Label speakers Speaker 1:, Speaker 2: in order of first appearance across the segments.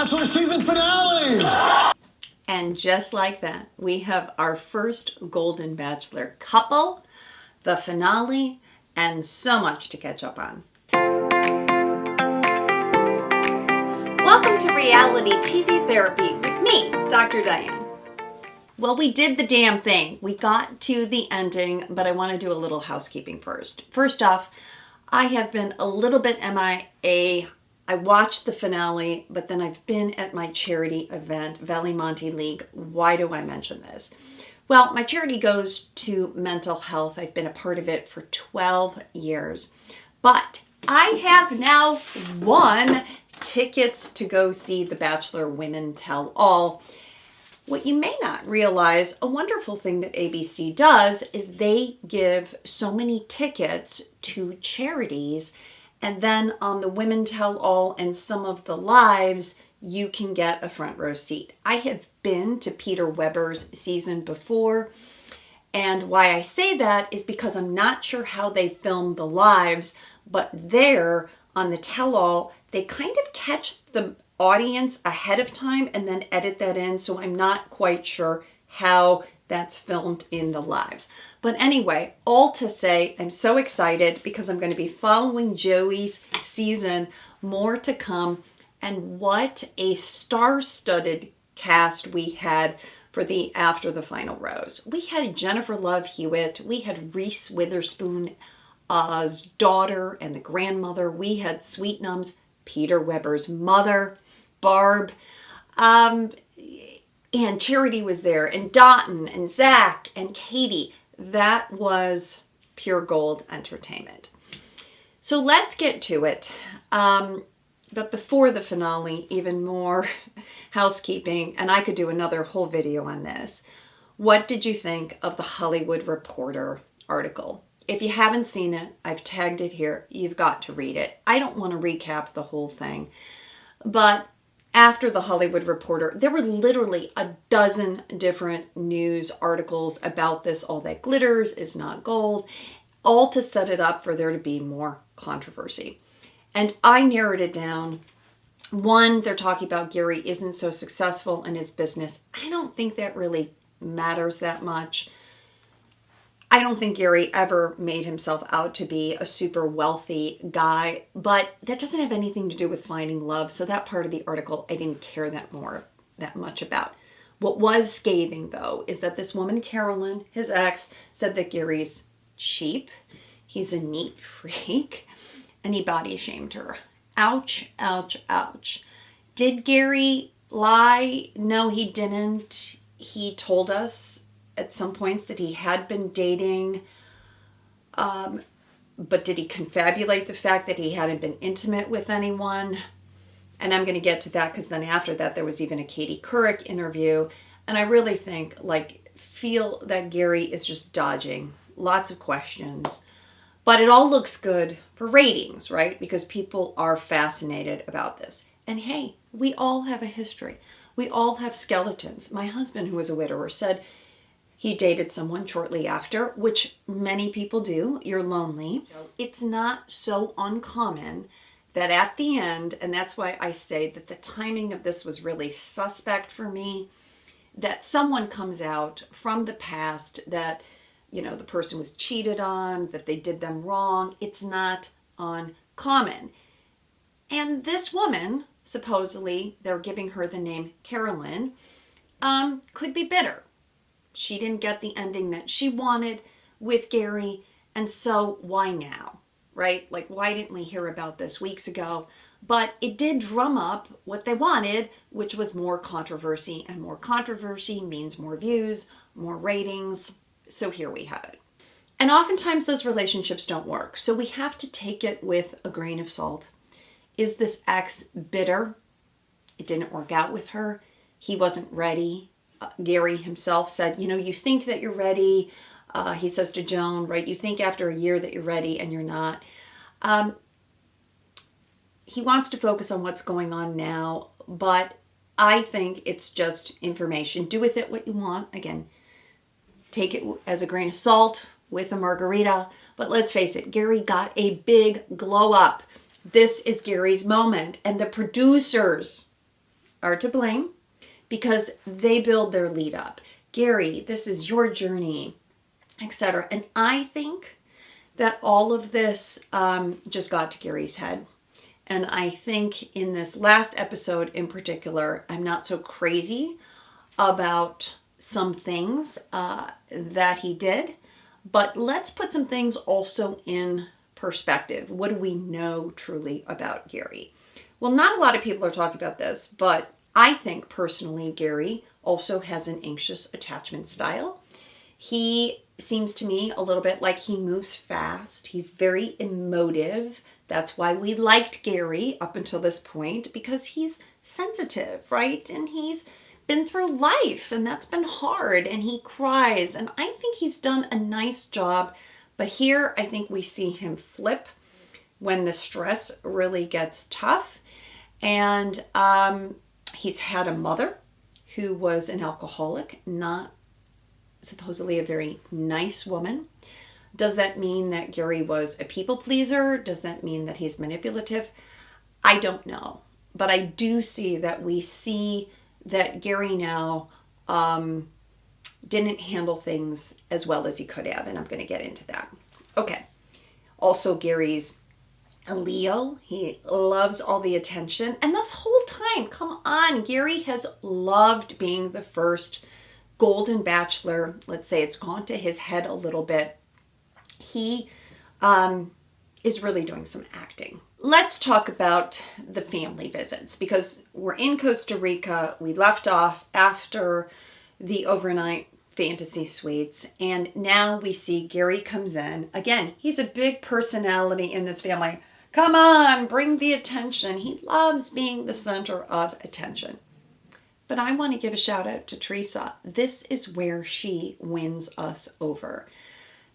Speaker 1: Bachelor season finale!
Speaker 2: And just like that, we have our first Golden Bachelor couple, the finale, and so much to catch up on. Welcome to Reality TV Therapy with me, Dr. Diane. Well, we did the damn thing. We got to the ending, but I want to do a little housekeeping first. First off, I have been a little bit MIA. I watched the finale, but then I've been at my charity event, Valley Monte League. Why do I mention this? Well, my charity goes to mental health. I've been a part of it for 12 years. But I have now won tickets to go see the Bachelor Women Tell All. What you may not realize, a wonderful thing that ABC does is they give so many tickets to charities, and then on the Women Tell All and some of the lives, you can get a front row seat. I have been to Peter Weber's season before, and why I say that is because I'm not sure how they film the lives, but there on the Tell All, they kind of catch the audience ahead of time and then edit that in, so I'm not quite sure how that's filmed in the lives. But anyway, all to say, I'm so excited because I'm going to be following Joey's season, more to come, and what a star-studded cast we had for the After the Final Rose. We had Jennifer Love Hewitt, we had Reese Witherspoon's daughter and the grandmother, we had Sweetnum's Peter Weber's mother, Barb, and Charity was there, and Dotun, and Zach, and Katie. That was pure gold entertainment. So let's get to it. But before the finale, even more housekeeping, and I could do another whole video on this. What did you think of the Hollywood Reporter article? If you haven't seen it, I've tagged it here. You've got to read it. I don't want to recap the whole thing, but after the Hollywood Reporter, there were literally a dozen different news articles about this. All that glitters is not gold, all to set it up for there to be more controversy. And I narrowed it down. One, they're talking about Gerry isn't so successful in his business. I don't think that really matters that much. I don't think Gerry ever made himself out to be a super wealthy guy, but that doesn't have anything to do with finding love. So that part of the article, I didn't care that much about. What was scathing, though, is that this woman, Carolyn, his ex, said that Gerry's cheap, he's a neat freak, and he body shamed her. Ouch, ouch, ouch. Did Gerry lie? No, he didn't. He told us at some points that he had been dating, but did he confabulate the fact that he hadn't been intimate with anyone? And I'm going to get to that because then after that there was even a Katie Couric interview, and I really think, feel that Gerry is just dodging lots of questions, but it all looks good for ratings, right? Because people are fascinated about this. And hey, we all have a history. We all have skeletons. My husband, who was a widower, said he dated someone shortly after, which many people do. You're lonely. It's not so uncommon that at the end, and that's why I say that the timing of this was really suspect for me, that someone comes out from the past that, the person was cheated on, that they did them wrong. It's not uncommon. And this woman, supposedly, they're giving her the name Carolyn, could be bitter. She didn't get the ending that she wanted with Gerry, and so why now, right? Why didn't we hear about this weeks ago? But it did drum up what they wanted, which was more controversy, and more controversy means more views, more ratings, so here we have it. And oftentimes those relationships don't work, so we have to take it with a grain of salt. Is this ex bitter? It didn't work out with her. He wasn't ready. Gerry himself said, you think that you're ready. He says to Joan, right, you think after a year that you're ready and you're not. He wants to focus on what's going on now, but I think it's just information. Do with it what you want. Again, take it as a grain of salt with a margarita. But let's face it, Gerry got a big glow up. This is Gerry's moment. And the producers are to blame because they build their lead up. Gerry, this is your journey, etc. And I think that all of this just got to Gerry's head. And I think in this last episode in particular, I'm not so crazy about some things that he did. But let's put some things also in perspective. What do we know truly about Gerry? Well, not a lot of people are talking about this, but I think personally Gerry also has an anxious attachment style. He seems to me a little bit like he moves fast. He's very emotive. That's why we liked Gerry up until this point, because he's sensitive, right? And he's been through life, and that's been hard, and he cries, and I think he's done a nice job. But here I think we see him flip when the stress really gets tough. And he's had a mother who was an alcoholic, not supposedly a very nice woman. Does that mean that Gerry was a people pleaser? Does that mean that he's manipulative? I don't know. But I do see that we see that Gerry now didn't handle things as well as he could have, and I'm going to get into that. Okay. Also, Gerry's a Leo. He loves all the attention. And this whole time, come on, Gerry has loved being the first golden bachelor. Let's say it's gone to his head a little bit. He is really doing some acting. Let's talk about the family visits, because we're in Costa Rica. We left off after the overnight fantasy suites, and now we see Gerry comes in. Again, he's a big personality in this family. Come on, bring the attention. He loves being the center of attention. But I want to give a shout out to Teresa. This is where she wins us over.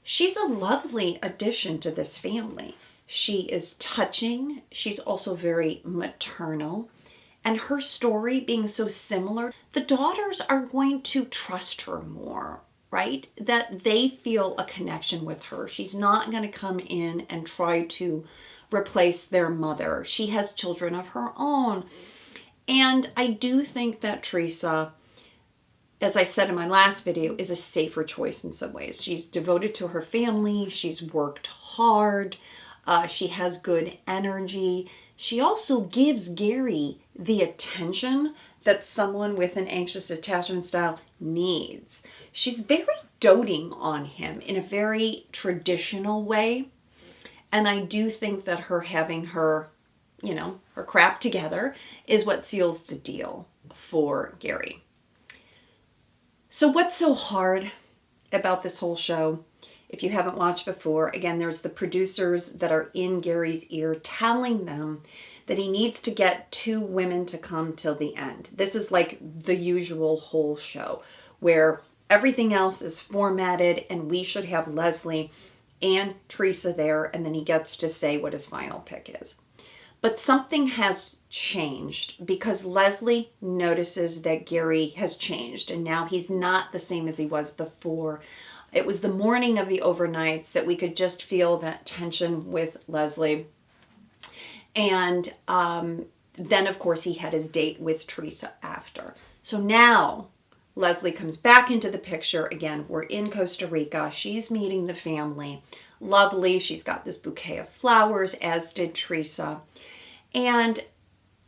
Speaker 2: She's a lovely addition to this family. She is touching. She's also very maternal. And her story being so similar, the daughters are going to trust her more, right? That they feel a connection with her. She's not going to come in and try to replace their mother. She has children of her own. And I do think that Teresa, as I said in my last video, is a safer choice in some ways. She's devoted to her family. She's worked hard. She has good energy. She also gives Gerry the attention that someone with an anxious attachment style needs. She's very doting on him in a very traditional way. And I do think that her having her, her crap together is what seals the deal for Gerry. So what's so hard about this whole show? If you haven't watched before, again, there's the producers that are in Gerry's ear telling them that he needs to get 2 women to come till the end. This is like the usual whole show where everything else is formatted and we should have Leslie and Teresa there, and then he gets to say what his final pick is. But something has changed because Leslie notices that Gerry has changed and now he's not the same as he was before. It was the morning of the overnights that we could just feel that tension with Leslie. And then, of course, he had his date with Teresa after. So now Leslie comes back into the picture. Again, we're in Costa Rica. She's meeting the family. Lovely. She's got this bouquet of flowers, as did Teresa. And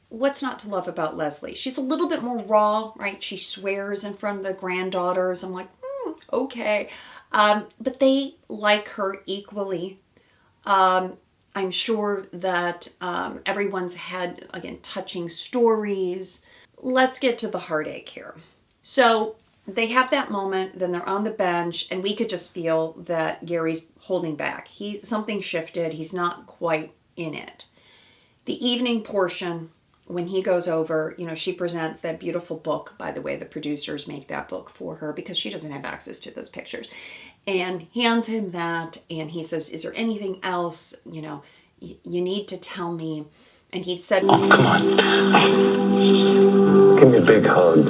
Speaker 2: what's not to love about Leslie? She's a little bit more raw, right? She swears in front of the granddaughters. I'm like, okay. But they like her equally. I'm sure that everyone's had, again, touching stories. Let's get to the heartache here. So they have that moment, then they're on the bench, and we could just feel that Gerry's holding back. Something shifted. He's not quite in it. The evening portion, when he goes over, she presents that beautiful book. By the way, the producers make that book for her because she doesn't have access to those pictures. And hands him that, and he says, is there anything else, you need to tell me? And he'd said,
Speaker 1: Come on. Give me a big hug.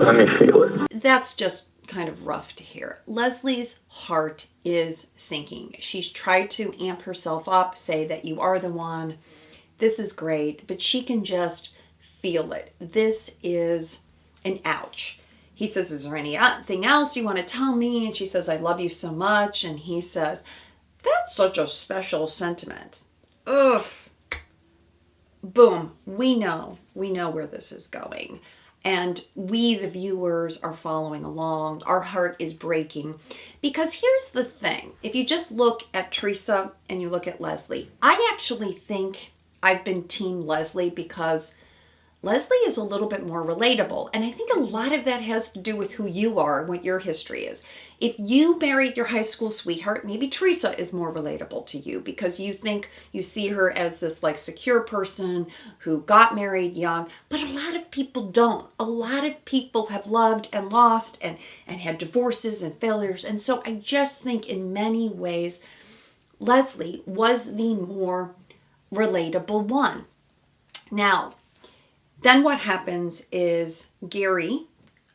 Speaker 1: Let me feel it.
Speaker 2: That's just kind of rough to hear. Leslie's heart is sinking. She's tried to amp herself up, say that you are the one. This is great, but she can just feel it. This is an ouch. He says, is there anything else you want to tell me? And she says, I love you so much. And he says, that's such a special sentiment. Ugh. Boom. We know where this is going. And we, the viewers, are following along. Our heart is breaking. Because here's the thing. If you just look at Teresa and you look at Leslie, I actually think I've been Team Leslie because Leslie is a little bit more relatable. And I think a lot of that has to do with who you are and what your history is. If you married your high school sweetheart, maybe Teresa is more relatable to you because you think you see her as this like secure person who got married young. But a lot of people don't. A lot of people have loved and lost and had divorces and failures. And so I just think in many ways, Leslie was the more relatable one. Now, then what happens is Gerry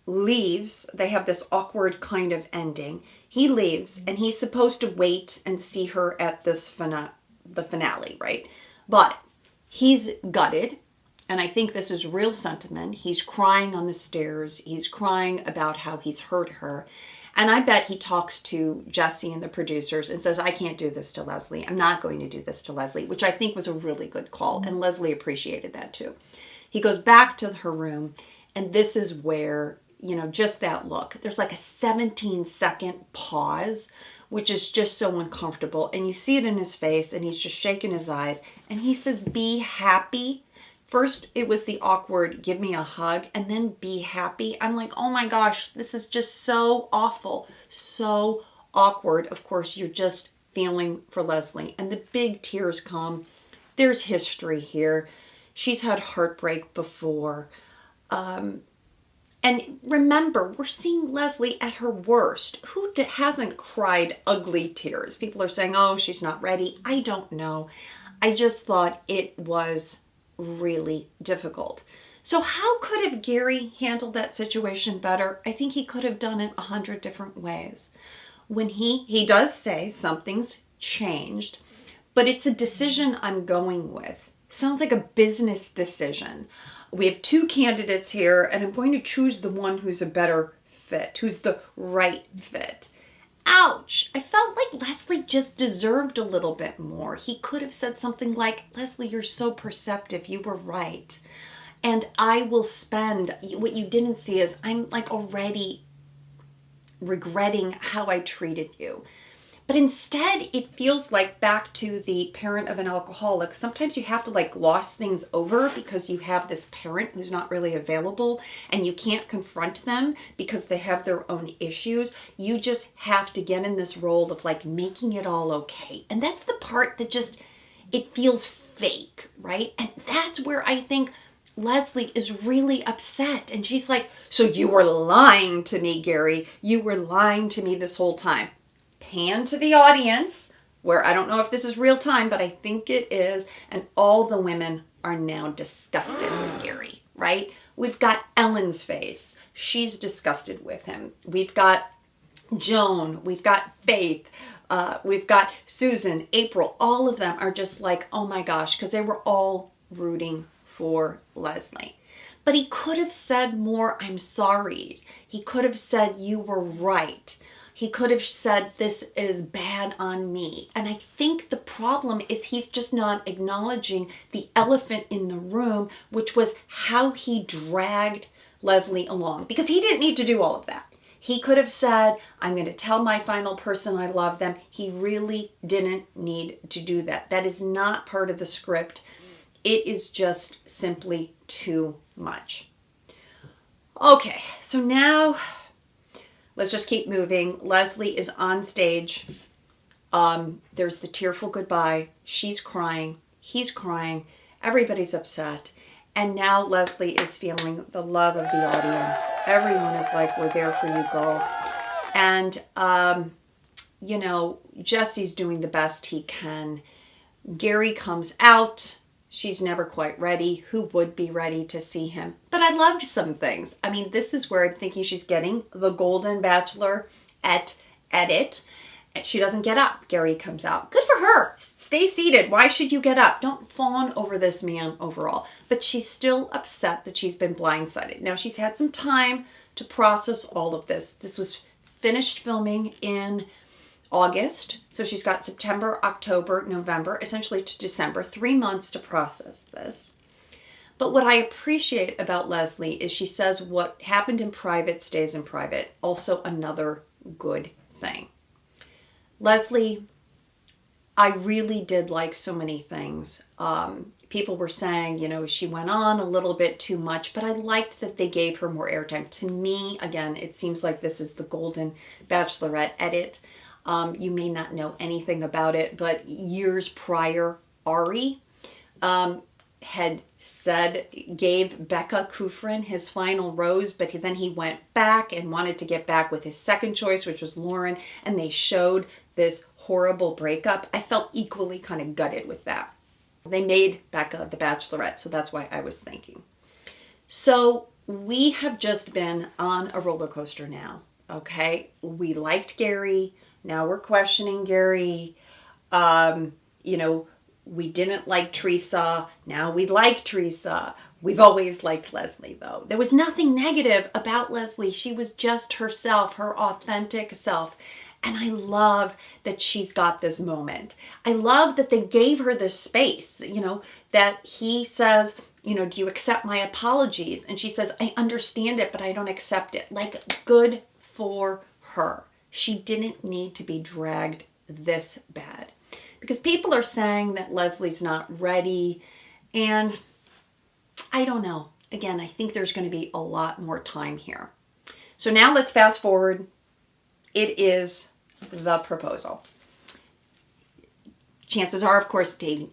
Speaker 2: leaves. They have this awkward kind of ending. He leaves and he's supposed to wait and see her at this the finale, right? But he's gutted. And I think this is real sentiment. He's crying on the stairs. He's crying about how he's hurt her. And I bet he talks to Jesse and the producers and says, I can't do this to Leslie. I'm not going to do this to Leslie, which I think was a really good call. And Leslie appreciated that too. He goes back to her room, and this is where, just that look. There's like a 17-second pause, which is just so uncomfortable. And you see it in his face, and he's just shaking his eyes. And he says, be happy. First, it was the awkward, give me a hug, and then be happy. I'm like, oh my gosh, this is just so awful, so awkward. Of course, you're just feeling for Leslie. And the big tears come. There's history here. She's had heartbreak before. And remember, we're seeing Leslie at her worst. Who hasn't cried ugly tears? People are saying, oh, she's not ready. I don't know. I just thought it was really difficult. So how could have Gerry handled that situation better? I think he could have done it 100 different ways. When he does say something's changed, but it's a decision I'm going with. Sounds like a business decision. We have two candidates here, and I'm going to choose the one who's a better fit, who's the right fit. Ouch! I felt like Leslie just deserved a little bit more. He could have said something like, Leslie, you're so perceptive. You were right. And I will spend, what you didn't see is I'm like already regretting how I treated you. But instead, it feels like back to the parent of an alcoholic. Sometimes you have to like gloss things over because you have this parent who's not really available and you can't confront them because they have their own issues. You just have to get in this role of like making it all okay. And that's the part that just, it feels fake, right? And that's where I think Leslie is really upset. And she's like, so you were lying to me, Gerry. You were lying to me this whole time. Pan to the audience, where I don't know if this is real time, but I think it is. And all the women are now disgusted with Gerry, right? We've got Ellen's face. She's disgusted with him. We've got Joan. We've got Faith. We've got Susan, April. All of them are just like, oh my gosh, because they were all rooting for Leslie. But he could have said more, I'm sorry. He could have said, you were right. He could have said, this is bad on me. And I think the problem is he's just not acknowledging the elephant in the room, which was how he dragged Leslie along. Because he didn't need to do all of that. He could have said, I'm going to tell my final person I love them. He really didn't need to do that. That is not part of the script. It is just simply too much. Okay, so now let's just keep moving. Leslie is on stage. There's the tearful goodbye. She's crying. He's crying. Everybody's upset. And now Leslie is feeling the love of the audience. Everyone is like, we're there for you, girl. And, Jesse's doing the best he can. Gerry comes out. She's never quite ready. Who would be ready to see him? But I loved some things. I mean, this is where I'm thinking she's getting the Golden Bachelor at it. She doesn't get up. Gerry comes out. Good for for her. Stay seated. Why should you get up? Don't fawn over this man overall. But she's still upset that she's been blindsided. Now, she's had some time to process all of this. This was finished filming in August. So she's got September, October, November, essentially to December, 3 months to process this. But what I appreciate about Leslie is she says what happened in private stays in private. Also another good thing. Leslie, I really did like so many things. People were saying, you know, she went on a little bit too much, but I liked that they gave her more airtime. To me, again, it seems like this is the Golden Bachelorette edit. You may not know anything about it, but years prior, Ari gave Becca Kufrin his final rose, but then he went back and wanted to get back with his second choice, which was Lauren, and they showed this horrible breakup. I felt equally kind of gutted with that. They made Becca the Bachelorette, so that's why I was thinking. So we have just been on a roller coaster now, okay? We liked Gerry. Now we're questioning Gerry. You know, we didn't like Teresa. Now we like Teresa. We've always liked Leslie, though. There was nothing negative about Leslie. She was just herself, her authentic self. And I love that she's got this moment. I love that they gave her this space, you know, that he says, you know, do you accept my apologies? And she says, I understand it, but I don't accept it. Like, good for her. She didn't need to be dragged this bad. Because people are saying that Leslie's not ready. And I don't know. Again, I think there's going to be a lot more time here. So now let's fast forward. It is the proposal. Chances are, of course, Neil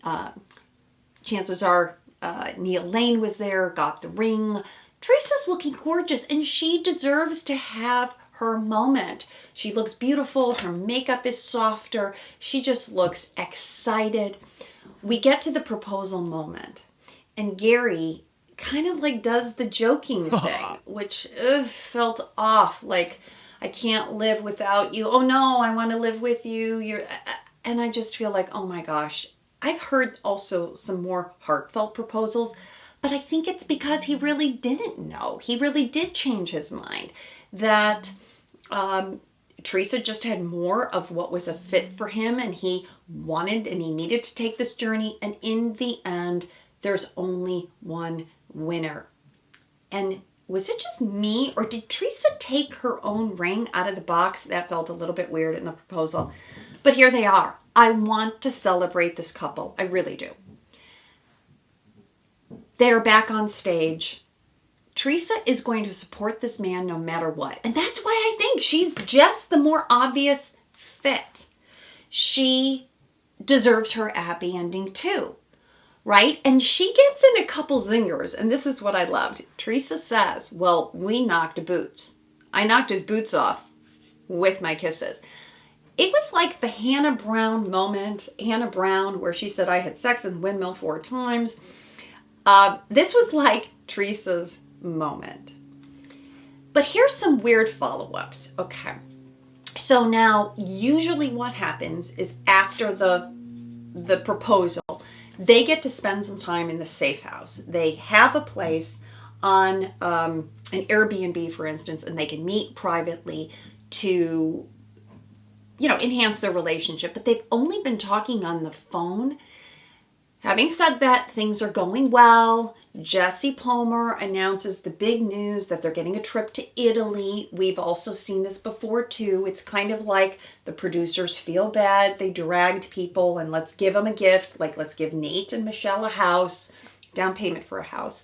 Speaker 2: Lane was there, got the ring. Teresa's looking gorgeous, and she deserves to have her moment. She looks beautiful. Her makeup is softer. She just looks excited. We get to the proposal moment, and Gerry kind of like does the joking thing, which felt off. Like, I can't live without you. Oh no, I want to live with you. And I just feel like, oh my gosh. I've heard also some more heartfelt proposals, but I think it's because he really didn't know. He really did change his mind. That Teresa just had more of what was a fit for him, and he wanted and he needed to take this journey. And in the end, there's only one winner. And was it just me, or did Teresa take her own ring out of the box? That felt a little bit weird in the proposal. But here they are. I want to celebrate this couple. I really do. They're back on stage. Teresa is going to support this man no matter what. And that's why I think she's just the more obvious fit. She deserves her happy ending too. Right? And she gets in a couple zingers, and this is what I loved. Teresa says, well, we knocked boots. I knocked his boots off with my kisses. It was like the Hannah Brown moment. Hannah Brown, where she said, I had sex in the windmill 4 times. This was like Teresa's moment. But here's some weird follow-ups. Okay. So now, usually what happens is after the proposal, they get to spend some time in the safe house. They have a place on an Airbnb, for instance, and they can meet privately to, you know, enhance their relationship. But they've only been talking on the phone. Having said that, things are going well. Jesse Palmer announces the big news that they're getting a trip to Italy. We've also seen this before too. It's kind of like the producers feel bad. They dragged people and let's give them a gift. Like, let's give Nate and Michelle a house, down payment for a house.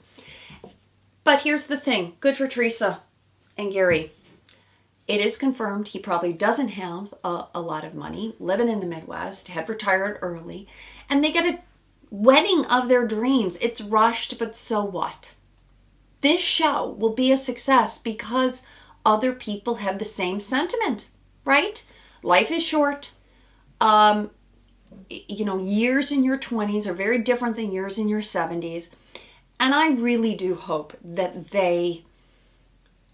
Speaker 2: But here's the thing. Good for Teresa and Gerry. It is confirmed he probably doesn't have a lot of money, living in the Midwest, had retired early, and they get a wedding of their dreams. It's rushed, but so what? This show will be a success because other people have the same sentiment, right? Life is short. You know, years in your 20s are very different than years in your 70s. And I really do hope that they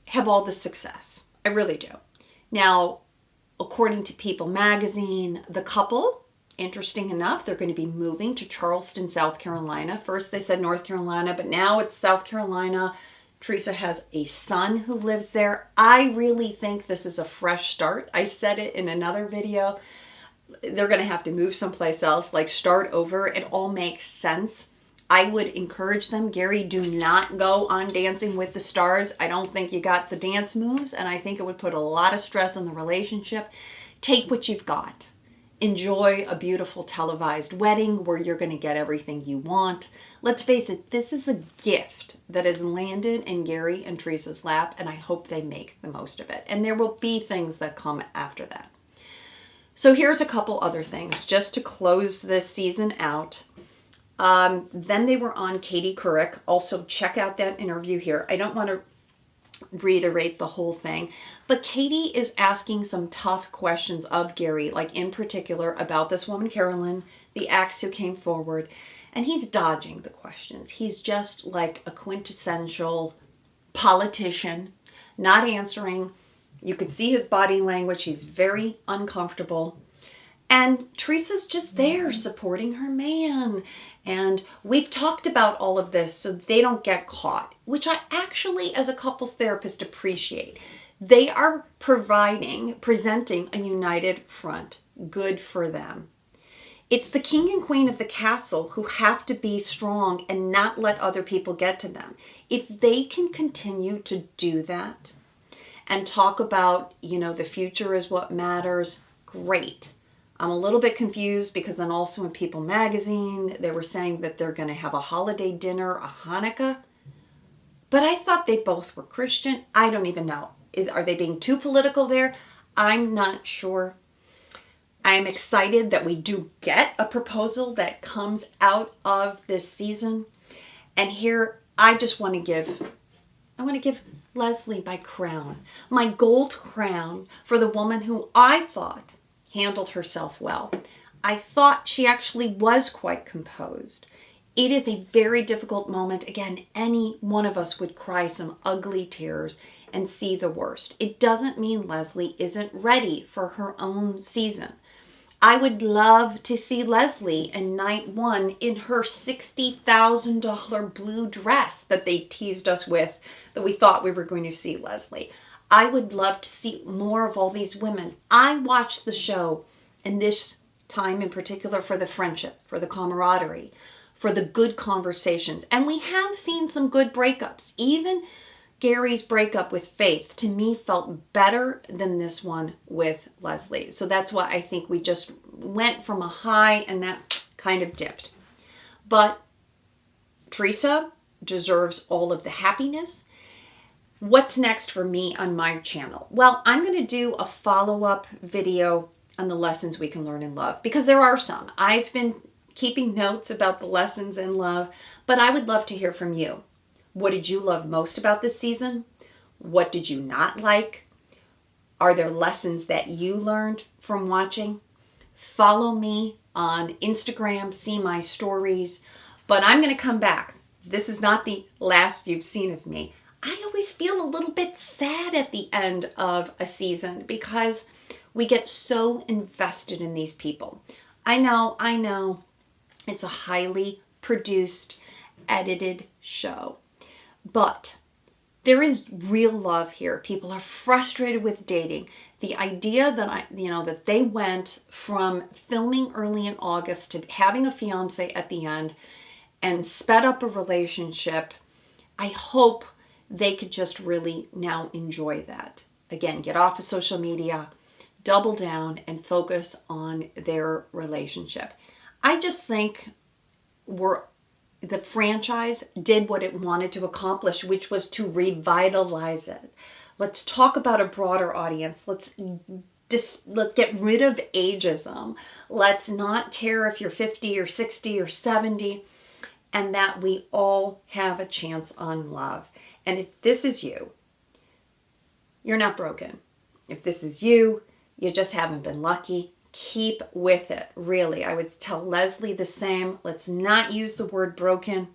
Speaker 2: have all the success. I really do. Now, according to People magazine, the couple Interesting enough, they're going to be moving to Charleston, South Carolina. First they said North Carolina, but now it's South Carolina. Teresa has a son who lives there. I really think this is a fresh start. I said it in another video. They're going to have to move someplace else, like start over. It all makes sense. I would encourage them. Gerry, do not go on Dancing with the Stars. I don't think you got the dance moves, and I think it would put a lot of stress on the relationship. Take what you've got. Enjoy a beautiful televised wedding where you're going to get everything you want. Let's face it, this is a gift that has landed in Gerry and Teresa's lap, and I hope they make the most of it. And there will be things that come after that. So here's a couple other things just to close this season out. Then they were on Katie Couric. Also, check out that interview here. I don't want to reiterate the whole thing, but Katie is asking some tough questions of Gerry, like in particular about this woman, Carolyn, the ex who came forward, and he's dodging the questions. He's just like a quintessential politician, not answering. You could see his body language. He's very uncomfortable. And Teresa's just there supporting her man. And we've talked about all of this so they don't get caught, which I actually, as a couples therapist, appreciate. They are presenting a united front. Good for them. It's the king and queen of the castle who have to be strong and not let other people get to them. If they can continue to do that and talk about, the future is what matters, great. I'm a little bit confused because then also in People magazine, they were saying that they're going to have a holiday dinner, a Hanukkah. But I thought they both were Christian. I don't even know. Are they being too political there? I'm not sure. I'm excited that we do get a proposal that comes out of this season. And here, I want to give Leslie my crown, my gold crown for the woman who I thought handled herself well. I thought she actually was quite composed. It is a very difficult moment. Again, any one of us would cry some ugly tears and see the worst. It doesn't mean Leslie isn't ready for her own season. I would love to see Leslie in night one in her $60,000 blue dress that they teased us with, that we thought we were going to see Leslie. I would love to see more of all these women. I watched the show, and this time in particular, for the friendship, for the camaraderie, for the good conversations. And we have seen some good breakups. Even Gerry's breakup with Faith, to me, felt better than this one with Leslie. So that's why I think we just went from a high and that kind of dipped. But Teresa deserves all of the happiness. What's next for me on my channel? Well, I'm going to do a follow-up video on the lessons we can learn in love, because there are some. I've been keeping notes about the lessons in love, but I would love to hear from you. What did you love most about this season? What did you not like? Are there lessons that you learned from watching? Follow me on Instagram, see my stories, but I'm going to come back. This is not the last you've seen of me. I always feel a little bit sad at the end of a season because we get so invested in these people. I know, it's a highly produced, edited show, but there is real love here. People are frustrated with dating. The idea that that they went from filming early in August to having a fiance at the end and sped up a relationship, I hope they could just really now enjoy that. Again, get off of social media, double down, and focus on their relationship. I just think the franchise did what it wanted to accomplish, which was to revitalize it. Let's talk about a broader audience. Let's get rid of ageism. Let's not care if you're 50 or 60 or 70, and that we all have a chance on love. And if this is you, you're not broken. If this is you, you just haven't been lucky. Keep with it, really. I would tell Leslie the same. Let's not use the word broken.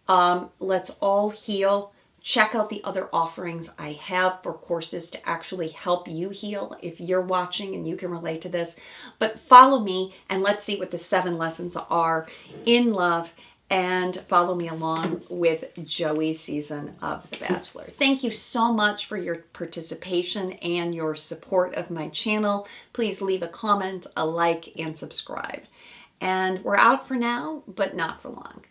Speaker 2: Let's all heal. Check out the other offerings I have for courses to actually help you heal if you're watching and you can relate to this. But follow me and let's see what the 7 lessons are in love, and follow me along with Joey's season of The Bachelor. Thank you so much for your participation and your support of my channel. Please leave a comment, a like, and subscribe. And we're out for now, but not for long.